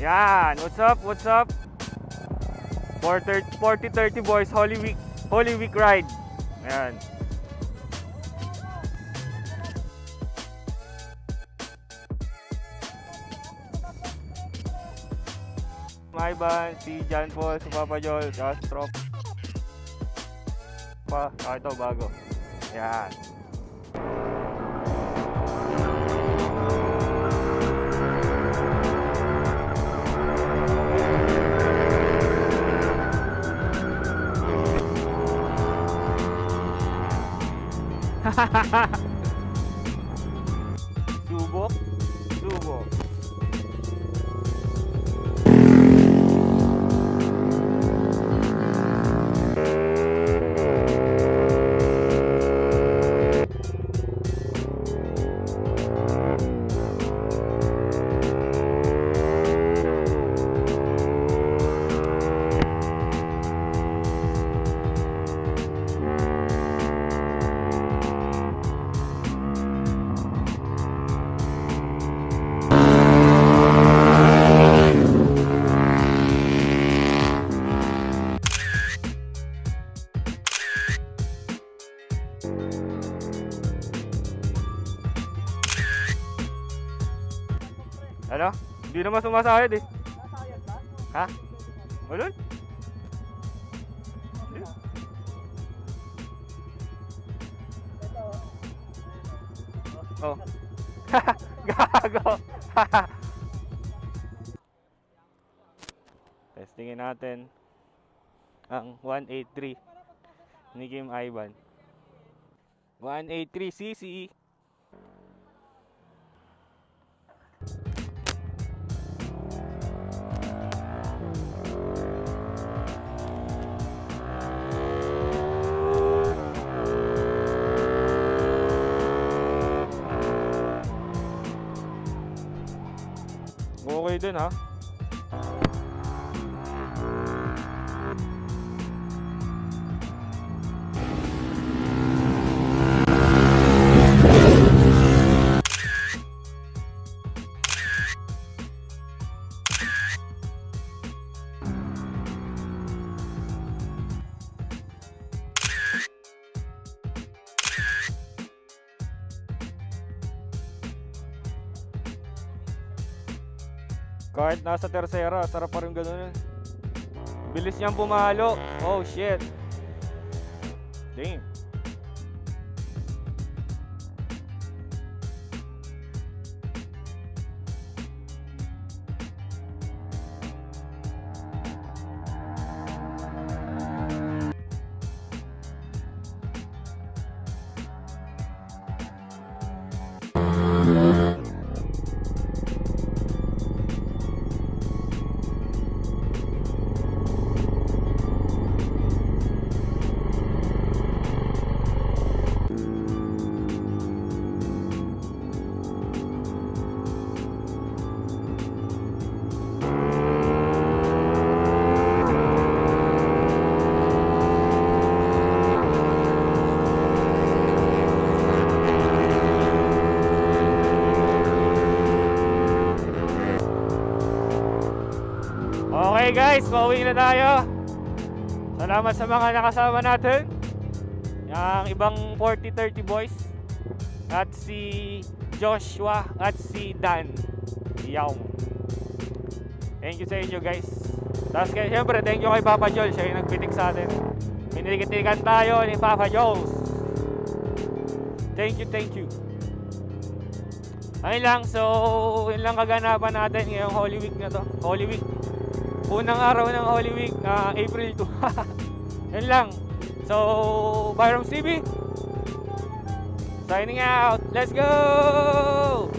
Yan, what's up, what's up? 40-30 boys, Holy Week ride. Ayan. Maiban, si John Paul, si Papa Joel, Castro. Ito bago. Yan. Subok. Ano? Hindi naman sumasayad eh. Nasayad ba? Ha? Wala? Ito. Oh. Gago. Testingin natin ang 183 ni Kim Ivan. 183cc. Okay din ha. Kahit nasa tersera, sarap pa rin gano'n. Bilis niyang pumalo. Oh shit. Damn. Okay guys, pauwi na tayo. Salamat sa mga nakasama natin. Yung ibang 40-30 boys. At si Joshua at si Dan. Yaw. Thank you sa inyo guys. Tapos syempre thank you kay Papa Joel. Siya yung nagpitik sa atin. Pinitikan tayo ni Papa Joel. Thank you. Ayun lang, so yun lang kaganapan natin ngayong Holy Week na to. Holy Week. Unang araw ng Holy Week, April 2. Yun lang. So, Byroms TV signing out. Let's go!